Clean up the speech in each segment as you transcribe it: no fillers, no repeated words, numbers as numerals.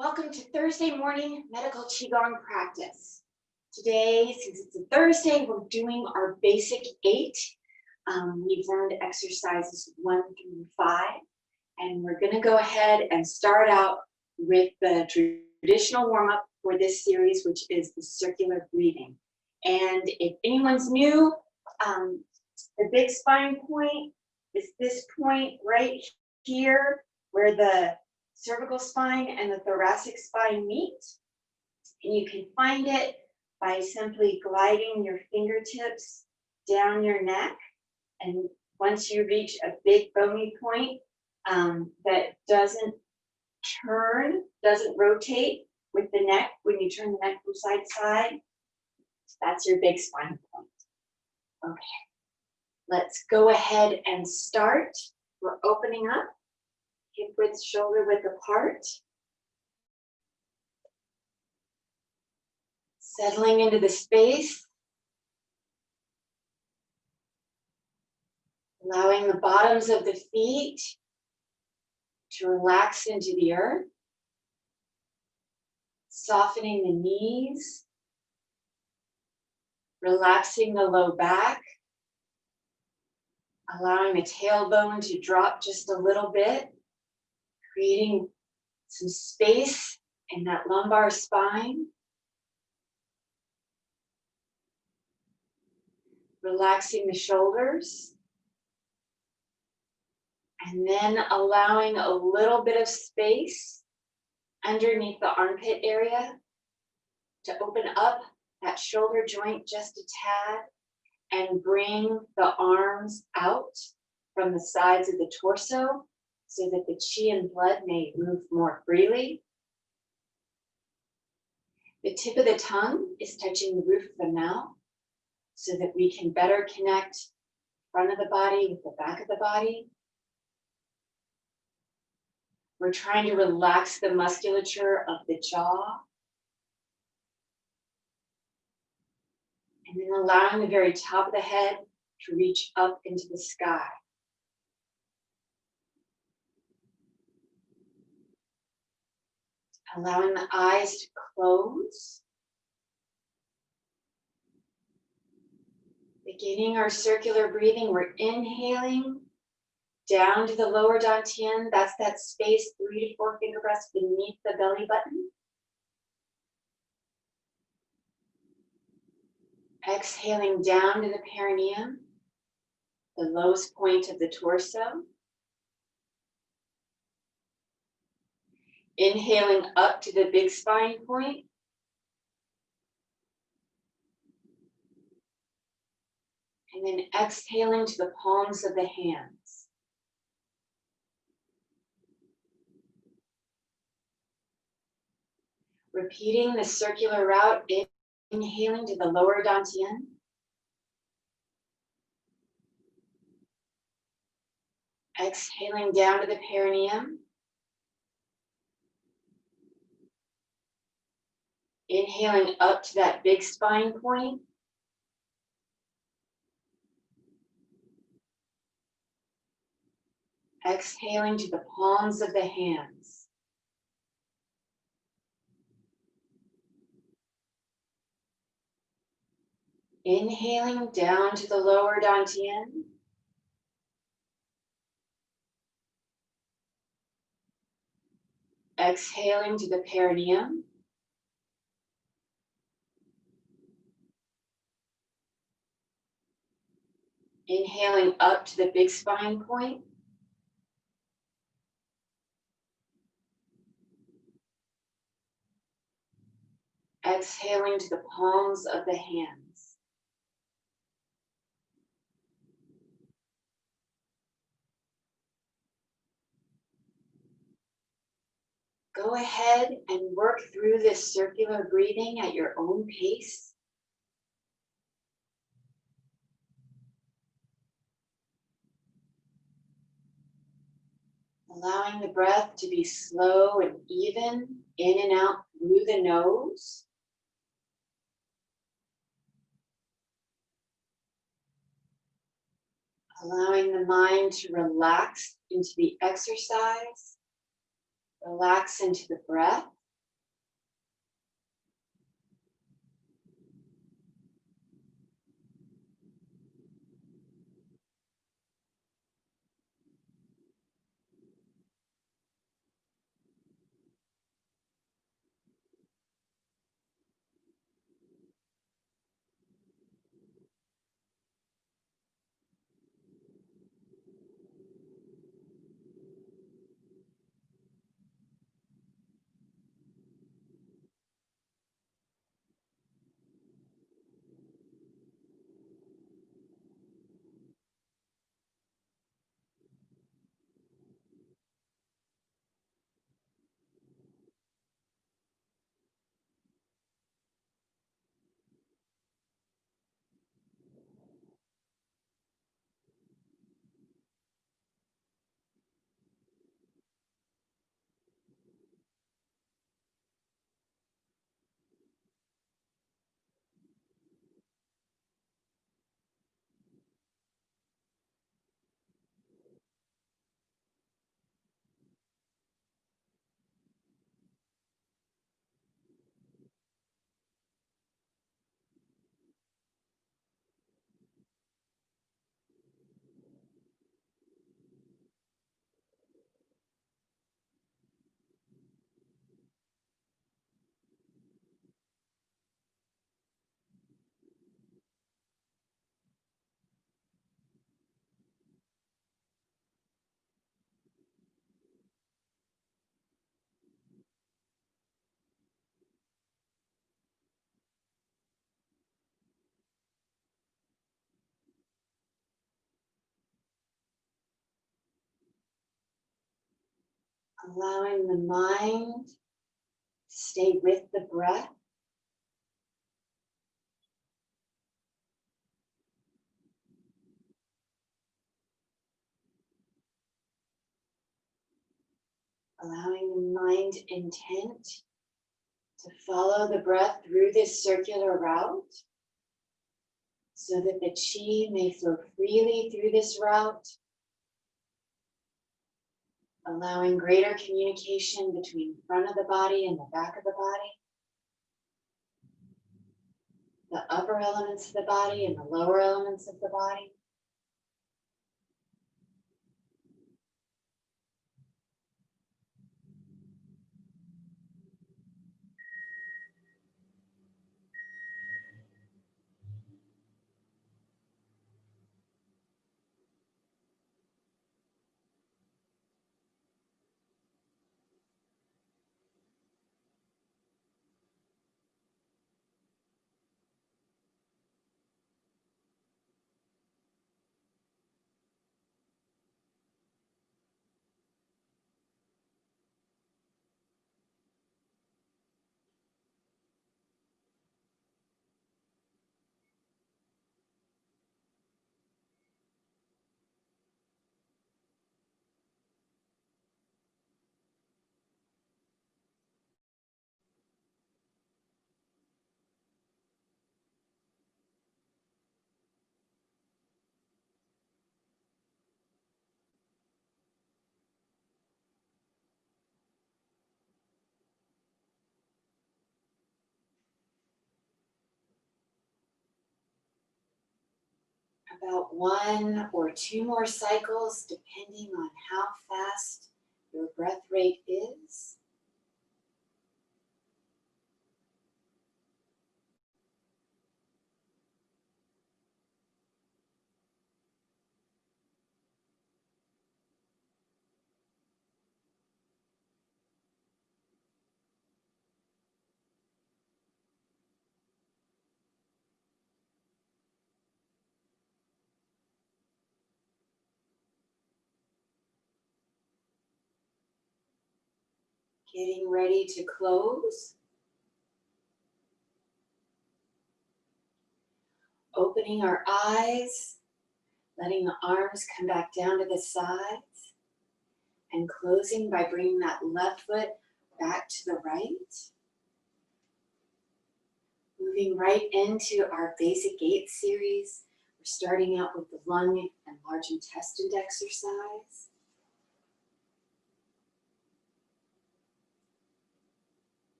Welcome to Thursday morning medical Qigong practice. Today, since it's a Thursday, we're doing our basic 8. We've learned exercises 1 through 5, and we're going to go ahead and start out with the traditional warm-up for this series, which is the circular breathing. And if anyone's new, the big spine point is this point right here where the cervical spine and the thoracic spine meet. And you can find it by simply gliding your fingertips down your neck. And once you reach a big bony point that doesn't rotate with the neck when you turn the neck from side to side, that's your big spine point. Okay, let's go ahead and start. We're opening up. Hip width, shoulder width apart. Settling into the space. Allowing the bottoms of the feet to relax into the earth. Softening the knees. Relaxing the low back. Allowing the tailbone to drop just a little bit. Creating some space in that lumbar spine. Relaxing the shoulders. And then allowing a little bit of space underneath the armpit area to open up that shoulder joint just a tad and bring the arms out from the sides of the torso, so that the chi and blood may move more freely. The tip of the tongue is touching the roof of the mouth so that we can better connect the front of the body with the back of the body. We're trying to relax the musculature of the jaw. And then allowing the very top of the head to reach up into the sky. Allowing the eyes to close. Beginning our circular breathing, we're inhaling down to the lower dantian. That's that space 3 to 4 finger breaths beneath the belly button. Exhaling down to the perineum, the lowest point of the torso. Inhaling up to the big spine point. And then exhaling to the palms of the hands. Repeating the circular route, inhaling to the lower dantian. Exhaling down to the perineum. Inhaling up to that big spine point. Exhaling to the palms of the hands. Inhaling down to the lower dantian. Exhaling to the perineum. Inhaling up to the big spine point. Exhaling to the palms of the hands. Go ahead and work through this circular breathing at your own pace. Allowing the breath to be slow and even, in and out through the nose. Allowing the mind to relax into the exercise, relax into the breath. allowing the mind to stay with the breath. Allowing the mind intent to follow the breath through this circular route so that the chi may flow freely through this route, allowing greater communication between the front of the body and the back of the body, the upper elements of the body and the lower elements of the body. About 1 or 2 more cycles, depending on how fast your breath rate is. Getting ready to close. Opening our eyes, letting the arms come back down to the sides, and closing by bringing that left foot back to the right. Moving right into our basic 8 series. We're starting out with the lung and large intestine exercise.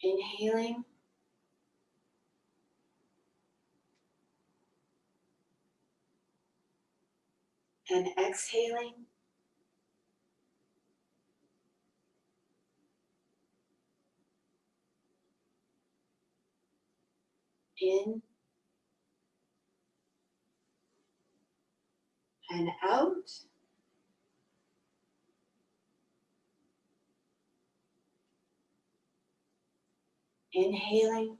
Inhaling. And exhaling. In and out. Inhaling.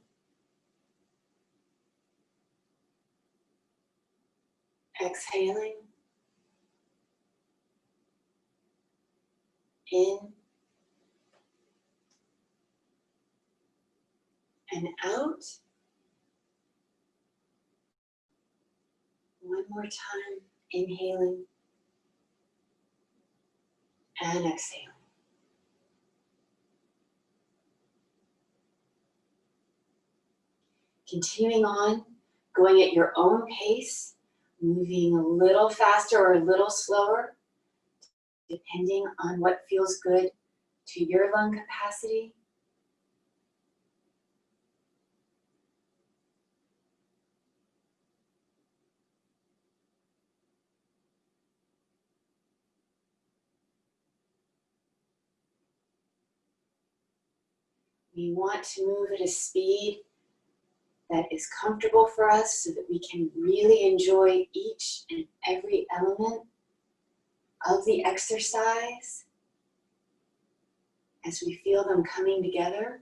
Exhaling. In and out. One more time. Inhaling and exhaling. Continuing on, going at your own pace, moving a little faster or a little slower, depending on what feels good to your lung capacity. We want to move at a speed that is comfortable for us so that we can really enjoy each and every element of the exercise as we feel them coming together.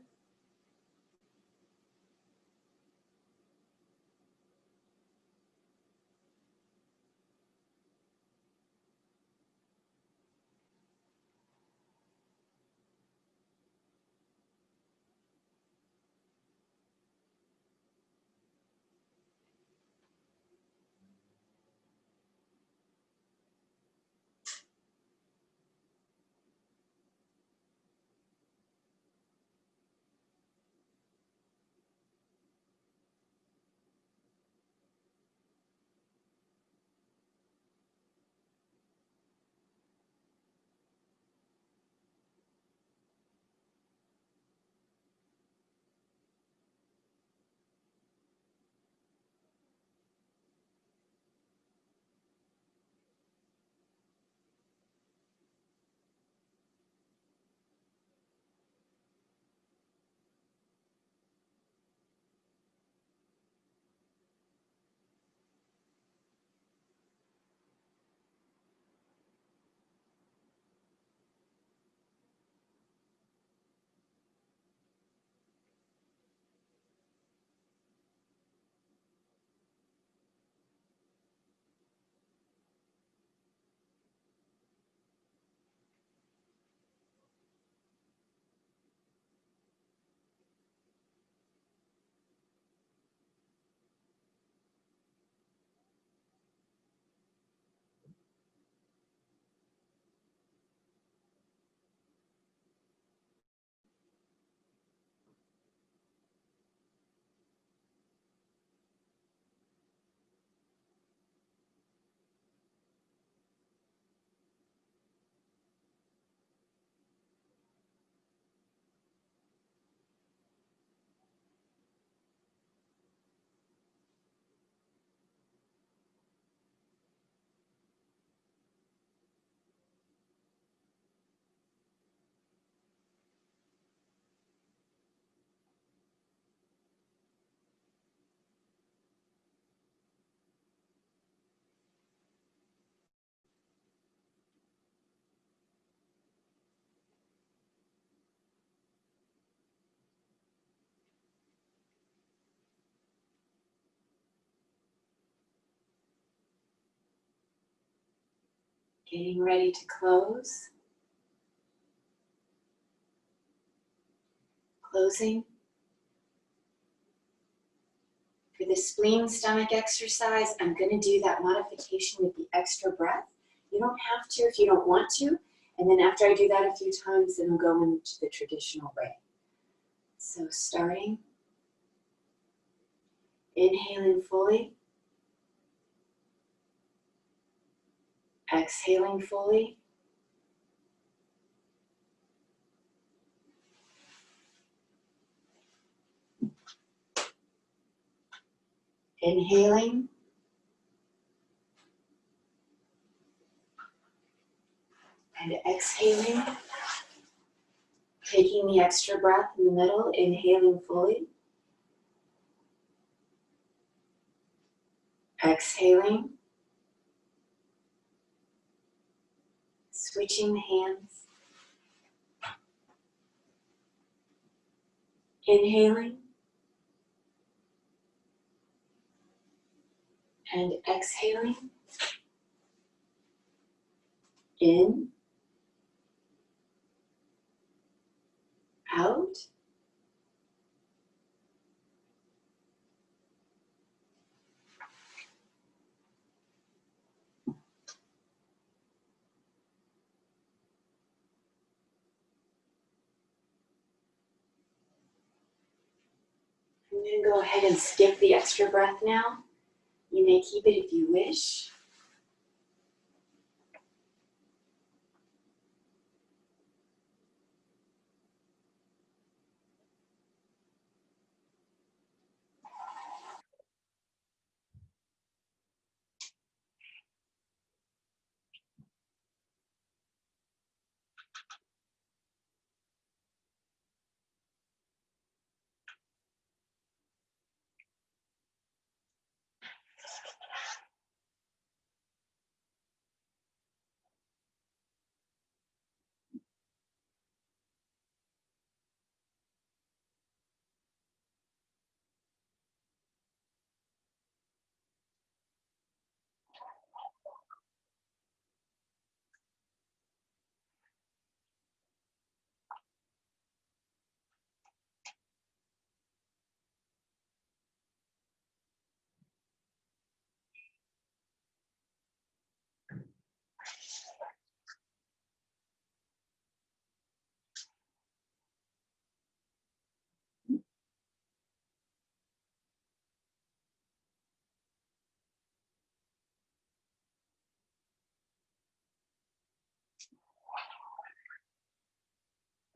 Getting ready to close. Closing. For the spleen stomach exercise, I'm going to do that modification with the extra breath. You don't have to if you don't want to. And then after I do that a few times, then I'll go into the traditional way. So starting. Inhaling fully. Exhaling fully. Inhaling. And exhaling. Taking the extra breath in the middle, inhaling fully. Exhaling. Switching the hands. Inhaling. And exhaling. In. Out. I'm going to go ahead and skip the extra breath now. You may keep it if you wish.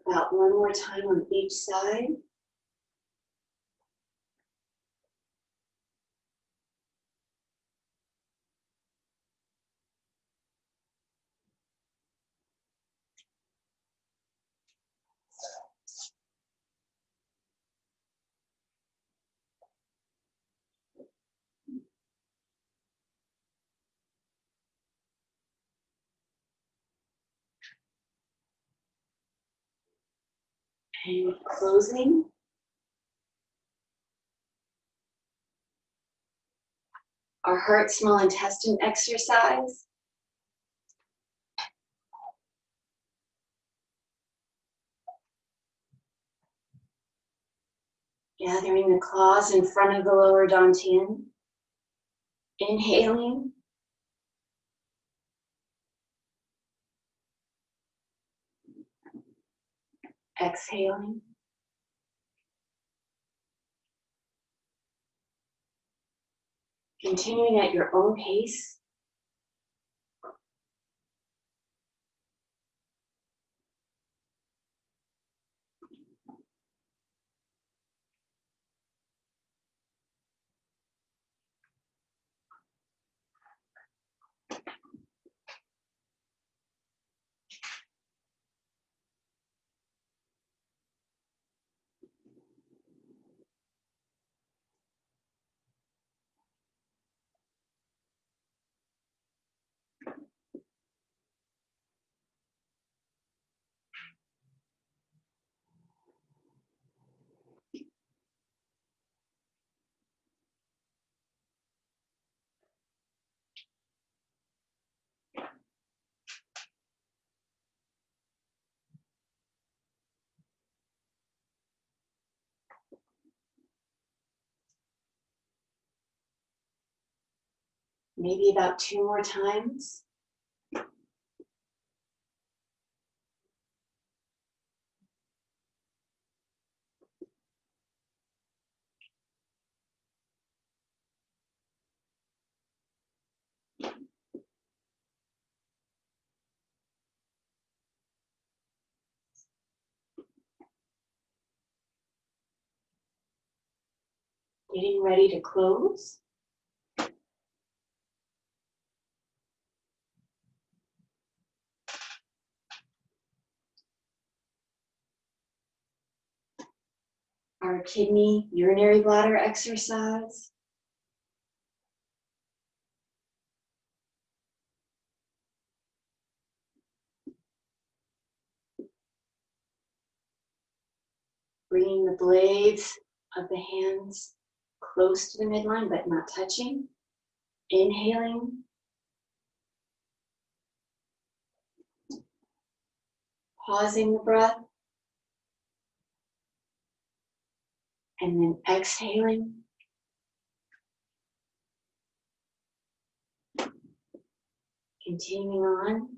About one more time on each side. And closing. Our heart, small intestine exercise. Gathering the claws in front of the lower dantian. Inhaling. Exhaling. Continuing at your own pace. Maybe about 2 more times. Getting ready to close. Our kidney urinary bladder exercise. Bringing the blades of the hands close to the midline but not touching. Inhaling. Pausing the breath. And then exhaling. Continuing on.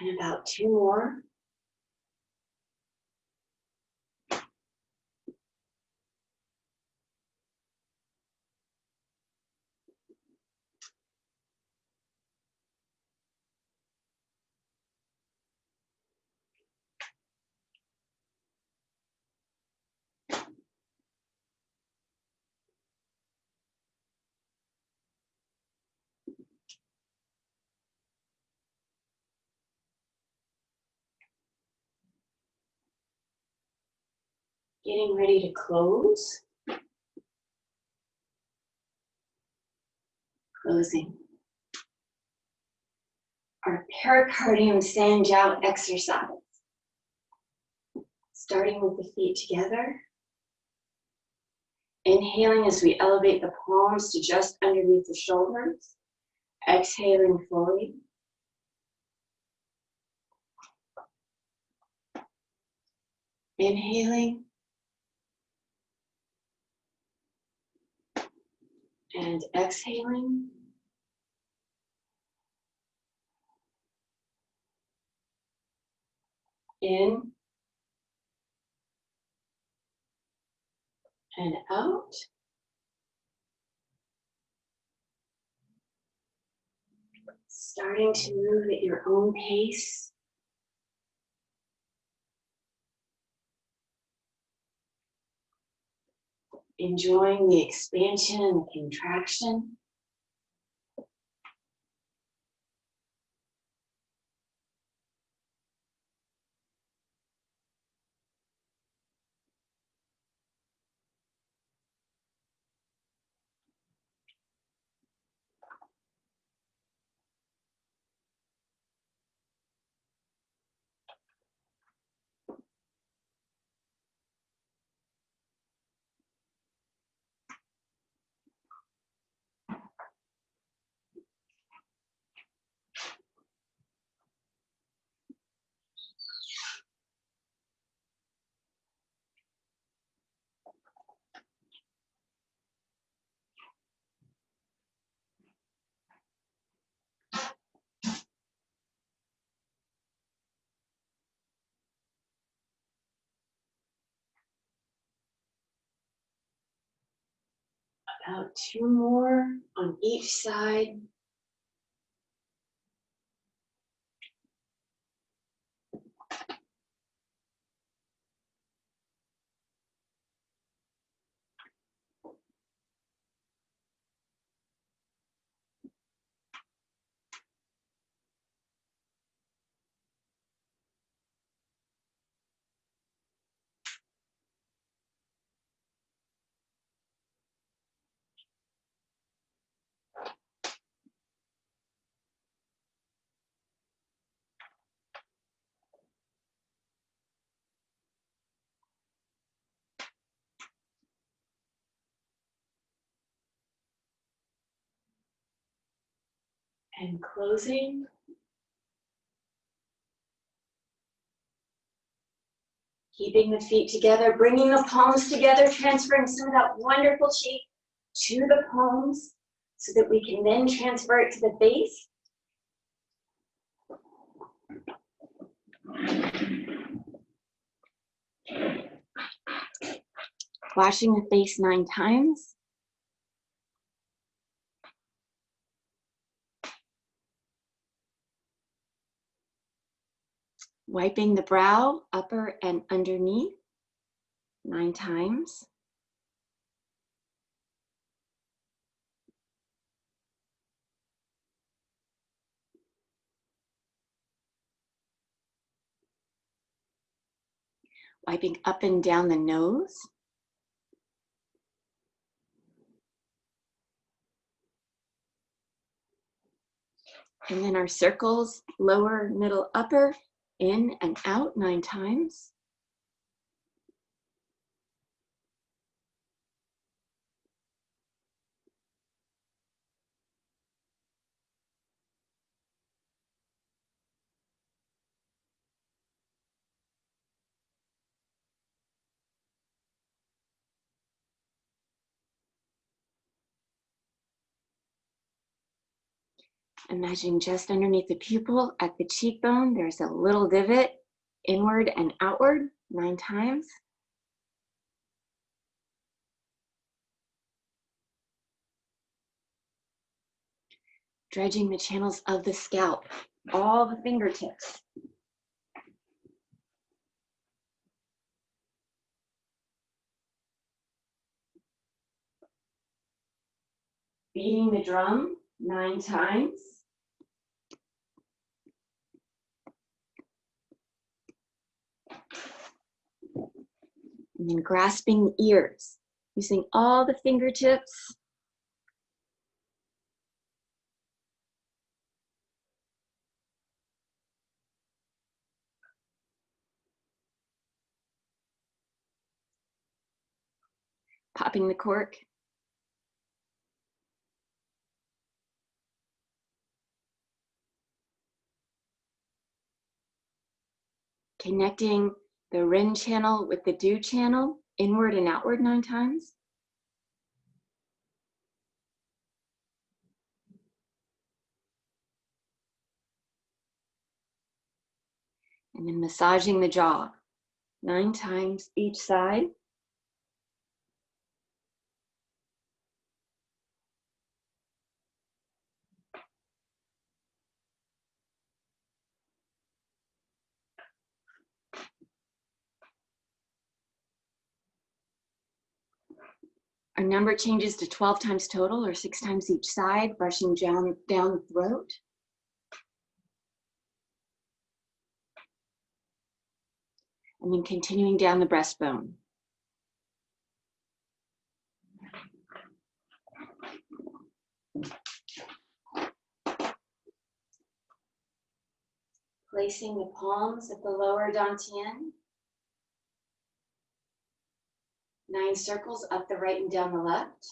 And about 2 more. Getting ready to close. Closing. Our pericardium sand jiao exercise. Starting with the feet together. Inhaling as we elevate the palms to just underneath the shoulders. Exhaling fully. Inhaling. And exhaling. In. And out. Starting to move at your own pace. Enjoying the expansion and the contraction. About 2 more on each side. And closing. Keeping the feet together, bringing the palms together, transferring some of that wonderful chi to the palms so that we can then transfer it to the face. Washing the face 9 times. Wiping the brow, upper and underneath, 9 times. Wiping up and down the nose. And then our circles, lower, middle, upper, in and out 9 times. Imagine just underneath the pupil at the cheekbone, there's a little divot, inward and outward, 9 times. Dredging the channels of the scalp, all the fingertips. Beating the drum 9 times. And then grasping the ears, using all the fingertips. Popping the cork. Connecting the Rin channel with the Du channel, inward and outward 9 times. And then massaging the jaw 9 times each side. Our number changes to 12 times total, or 6 times each side, brushing down the throat. And then continuing down the breastbone. Placing the palms at the lower dantian. 9 circles up the right and down the left.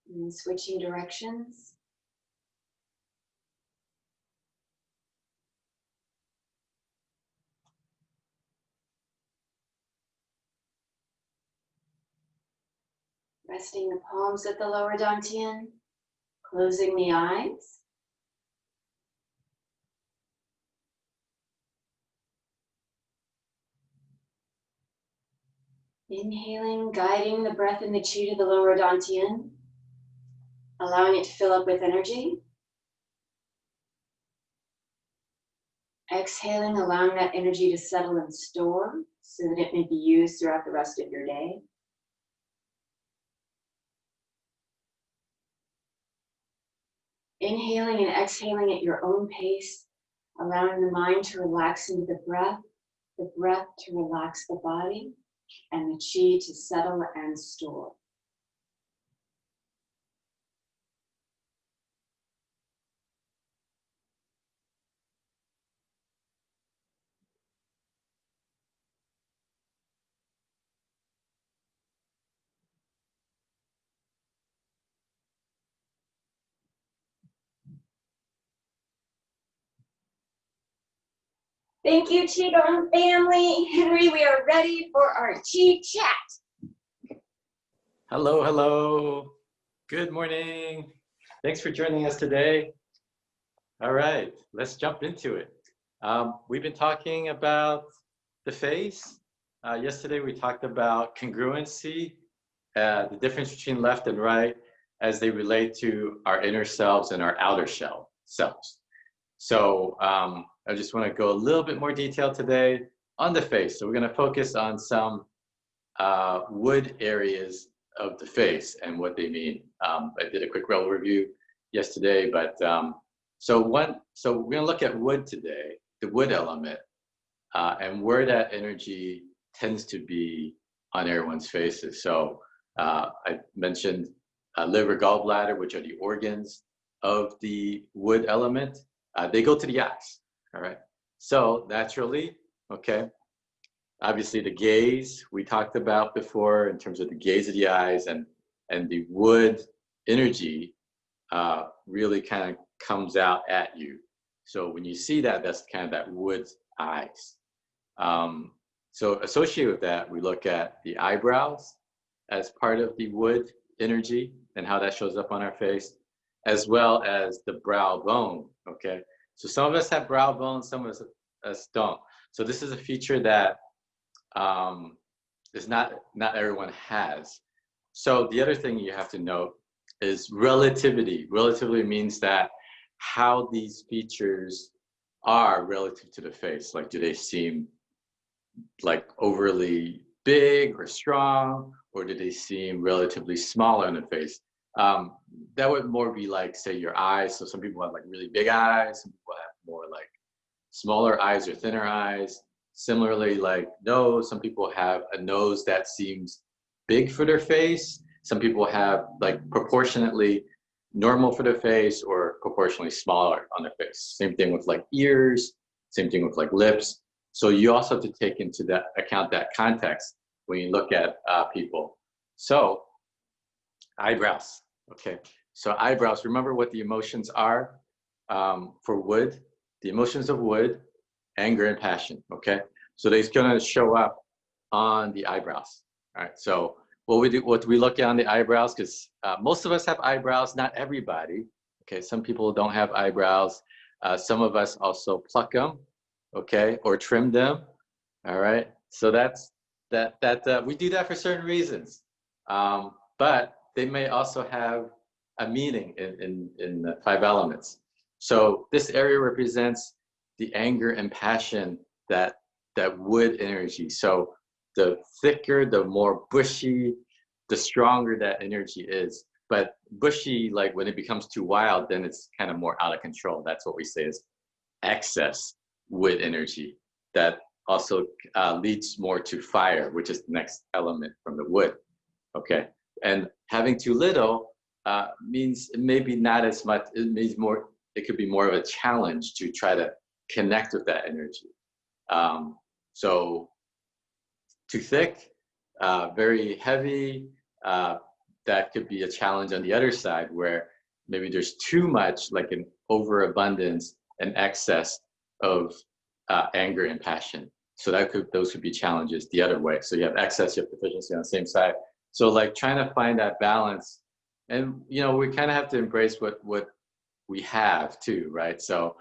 And then switching directions. Resting the palms at the lower dantian. Closing the eyes. Inhaling, guiding the breath in the chi to the lower dantian, allowing it to fill up with energy. Exhaling, allowing that energy to settle and store so that it may be used throughout the rest of your day. Inhaling and exhaling at your own pace, allowing the mind to relax into the breath to relax the body, and the chi to settle and store. Thank you, Qigong family. Henry, we are ready for our Qi chat. Hello, hello. Good morning. Thanks for joining us today. All right, let's jump into it. We've been talking about the face. Yesterday we talked about congruency, the difference between left and right as they relate to our inner selves and our outer selves. So I just want to go a little bit more detail today on the face. So we're going to focus on some wood areas of the face and what they mean. I did a quick review yesterday, but so we're going to look at wood today, the wood element, and where that energy tends to be on everyone's faces. So I mentioned liver, gallbladder, which are the organs of the wood element. They go to the eyes, all right? So naturally, okay, obviously the gaze we talked about before in terms of the gaze of the eyes and the wood energy really kind of comes out at you. So when you see that, that's kind of that wood eyes. So associated with that, we look at the eyebrows as part of the wood energy and how that shows up on our face, as well as the brow bone, okay? So some of us have brow bone, some of us don't. So this is a feature that is not everyone has. So the other thing you have to note is relativity. Relativity means that how these features are relative to the face. Like, do they seem like overly big or strong, or do they seem relatively smaller in the face? That would more be like, say, your eyes. So some people have like really big eyes, some people have more like smaller eyes or thinner eyes. Similarly, like nose, some people have a nose that seems big for their face. Some people have like proportionately normal for their face or proportionally smaller on their face. Same thing with like ears, same thing with like lips. So you also have to take into that account that context when you look at people. So eyebrows, okay. So eyebrows, remember what the emotions are for wood. The emotions of wood, anger and passion, okay? So they're gonna show up on the eyebrows, all right? So what do we look at on the eyebrows? Because most of us have eyebrows, not everybody, okay? Some people don't have eyebrows. Some of us also pluck them, okay? Or trim them, all right? So we do that for certain reasons. But they may also have a meaning in the 5 elements. So this area represents the anger and passion, that wood energy. So the thicker, the more bushy, the stronger that energy is. But bushy, like when it becomes too wild, then it's kind of more out of control. That's what we say is excess wood energy. That also leads more to fire, which is the next element from the wood. Okay, and having too little means maybe not as much. It means more. It could be more of a challenge to try to connect with that energy. So too thick, very heavy, that could be a challenge on the other side, where maybe there's too much, like an overabundance and excess of anger and passion. So those could be challenges the other way. So you have excess, you have deficiency on the same side. So like trying to find that balance, and we kind of have to embrace what we have too, right? So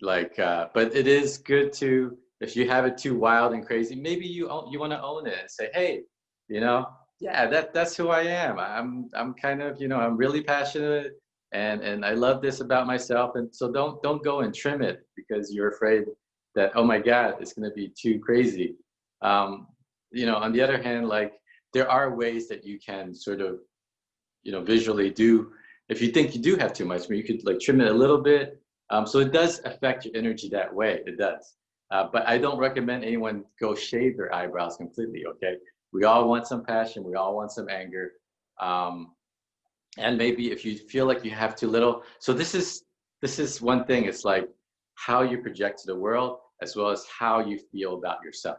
like, but it is good to, if you have it too wild and crazy, maybe you want to own it and say, hey, you know, yeah, that's who I am. I'm kind of, you know, I'm really passionate, and I love this about myself. And so don't go and trim it because you're afraid that, oh my God, it's going to be too crazy. Um, you know, on the other hand, like there are ways that you can sort of, you know, visually do, if you think you do have too much, you could like trim it a little bit. So it does affect your energy that way. It does. But I don't recommend anyone go shave their eyebrows completely. Okay. We all want some passion. We all want some anger. Um, and maybe if you feel like you have too little, so this is one thing. It's like how you project to the world as well as how you feel about yourself.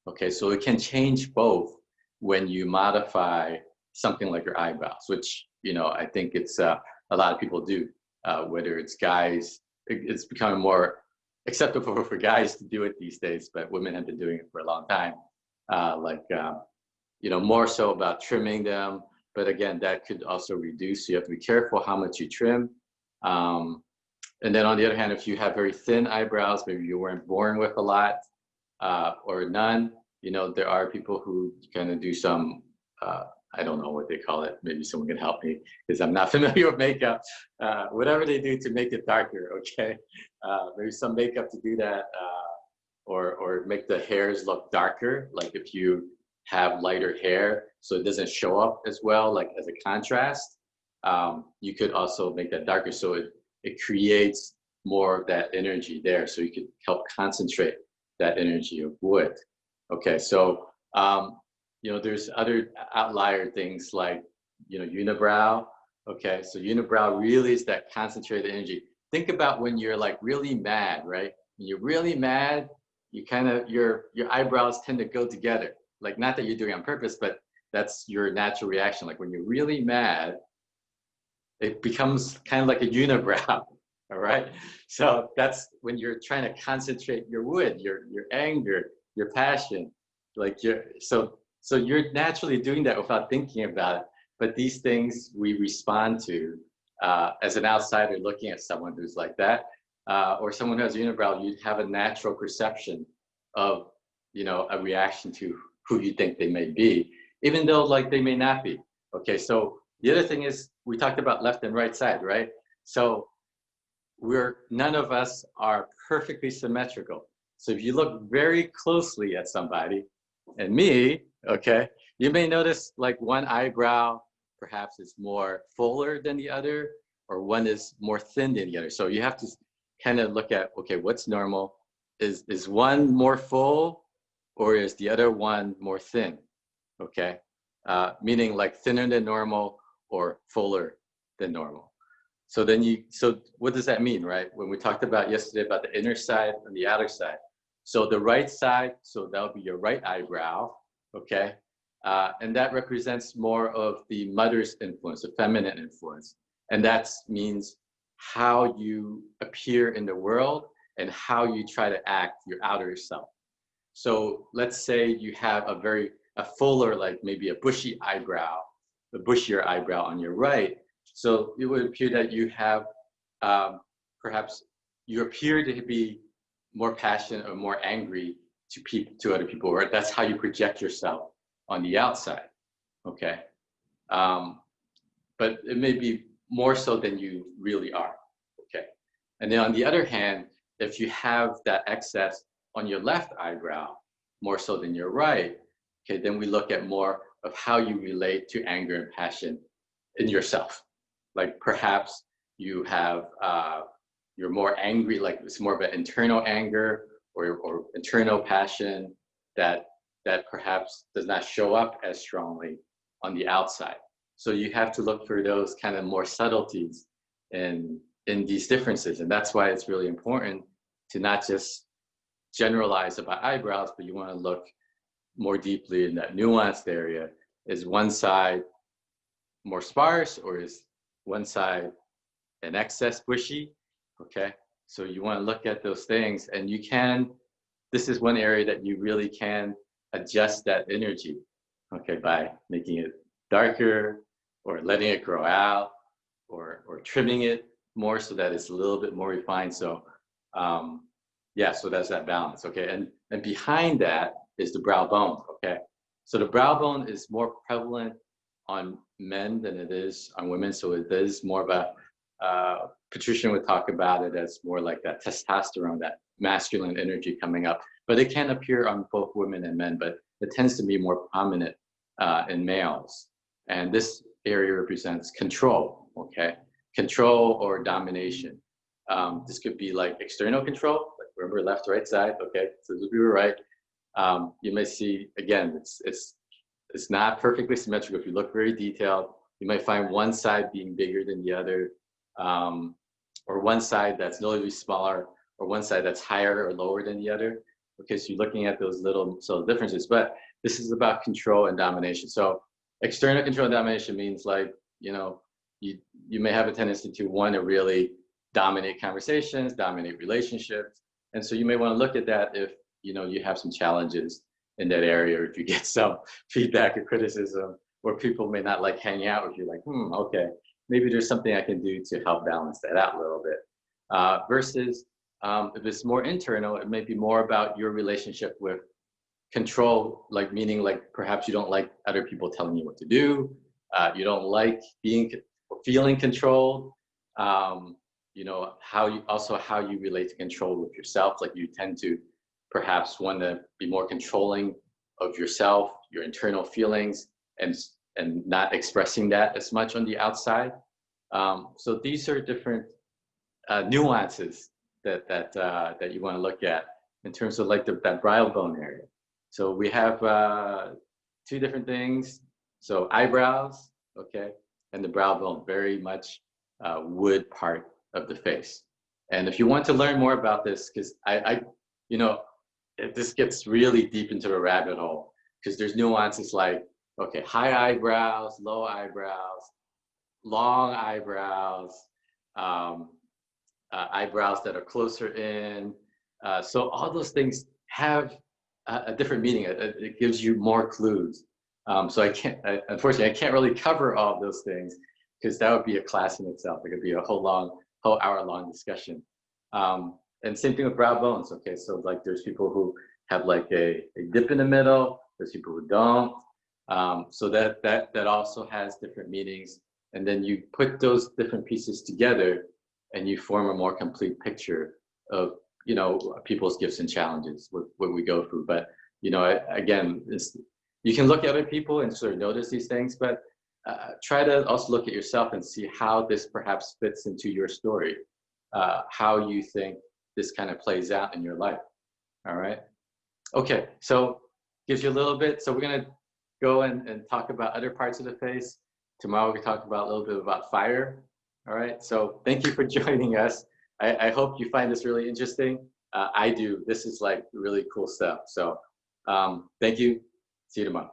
Okay, so it can change both when you modify something like your eyebrows, which, you know, I think it's a lot of people do, whether it's guys, it's becoming more acceptable for guys to do it these days, but women have been doing it for a long time. You know, more so about trimming them, but again, that could also reduce. So you have to be careful how much you trim. Um, and then on the other hand, if you have very thin eyebrows, maybe you weren't born with a lot, or none. You know, there are people who kind of do some, I don't know what they call it. Maybe someone can help me because I'm not familiar with makeup. Whatever they do to make it darker, okay? Maybe some makeup to do that, or make the hairs look darker. Like if you have lighter hair, so it doesn't show up as well, like as a contrast. You could also make that darker, so it creates more of that energy there, so you could help concentrate that energy of wood. Okay, so you know, there's other outlier things like, you know, unibrow. Okay, so unibrow really is that concentrated energy. Think about when you're like really mad, right? When you're really mad, you kind of your eyebrows tend to go together. Like not that you're doing it on purpose, but that's your natural reaction. Like when you're really mad, it becomes kind of like a unibrow. All right. So that's when you're trying to concentrate your wood, your anger, your passion. Like so you're naturally doing that without thinking about it. But these things we respond to as an outsider looking at someone who's like that, or someone who has unibrow, you'd have a natural perception of, you know, a reaction to who you think they may be, even though like they may not be. Okay. So the other thing is we talked about left and right side, right? So none of us are perfectly symmetrical. So if you look very closely at somebody, and me, okay, you may notice like one eyebrow perhaps is more fuller than the other, or one is more thin than the other. So you have to kind of look at, okay, what's normal? Is one more full, or is the other one more thin? Okay, meaning like thinner than normal or fuller than normal. So what does that mean, right? When we talked about yesterday about the inner side and the outer side. So the right side, so that'll be your right eyebrow, okay? And that represents more of the mother's influence, the feminine influence. And that means how you appear in the world and how you try to act your outer self. So let's say you have a fuller, like maybe a bushy eyebrow, the bushier eyebrow on your right. So it would appear that you have, perhaps you appear to be more passionate or more angry to other people, right? That's how you project yourself on the outside, okay? But it may be more so than you really are, okay? And then on the other hand, if you have that excess on your left eyebrow, more so than your right, okay, then we look at more of how you relate to anger and passion in yourself. Like perhaps you have, you're more angry, like it's more of an internal anger or internal passion that perhaps does not show up as strongly on the outside. So you have to look for those kind of more subtleties in these differences. And that's why it's really important to not just generalize about eyebrows, but you want to look more deeply in that nuanced area. Is one side more sparse, or is one side an excess bushy? Okay, so you want to look at those things, and this is one area that you really can adjust that energy, okay, by making it darker or letting it grow out or trimming it more so that it's a little bit more refined. So yeah, so that's that balance, okay? And behind that is the brow bone, okay? So the brow bone is more prevalent on men than it is on women. So it is more of a, Patricia would talk about it as more like that testosterone, that masculine energy coming up. But it can appear on both women and men, but it tends to be more prominent in males. And this area represents control, okay? Control or domination. This could be like external control, like remember left, right side, okay? So this would be right. You may see, again, it's not perfectly symmetrical. If you look very detailed, you might find one side being bigger than the other, or one side that's notably smaller, or one side that's higher or lower than the other, because you're looking at those little subtle differences. But this is about control and domination. So external control and domination means like, you know, you may have a tendency to want to really dominate conversations, dominate relationships. And so you may want to look at that if, you know, you have some challenges in that area, or if you get some feedback or criticism, or people may not like hanging out with you, like, okay, maybe there's something I can do to help balance that out a little bit. Versus if it's more internal, it may be more about your relationship with control, like meaning like perhaps you don't like other people telling you what to do. You don't like feeling controlled. You know, how you relate to control with yourself. Like you tend to perhaps want to be more controlling of yourself, your internal feelings, and not expressing that as much on the outside. So these are different nuances that you want to look at in terms of like that brow bone area. So we have two different things. So eyebrows, okay, and the brow bone, very much wood part of the face. And if you want to learn more about this, because you know, this gets really deep into a rabbit hole, because there's nuances like, okay, high eyebrows, low eyebrows, long eyebrows, eyebrows that are closer in. So all those things have a different meaning. It gives you more clues. So unfortunately, I can't really cover all of those things, because that would be a class in itself. It could be a whole hour-long discussion. And same thing with brow bones. Okay, so like there's people who have like a dip in the middle. There's people who don't. So that also has different meanings. And then you put those different pieces together, and you form a more complete picture of, you know, people's gifts and challenges, what we go through. But, you know, again, you can look at other people and sort of notice these things, but try to also look at yourself and see how this perhaps fits into your story, how you think this kind of plays out in your life. All right. Okay, so gives you a little bit. So we're going to go and talk about other parts of the face. Tomorrow we talk about a little bit about fire. All right, so thank you for joining us. I hope you find this really interesting. I do. This is like really cool stuff. So thank you. See you tomorrow. Bye.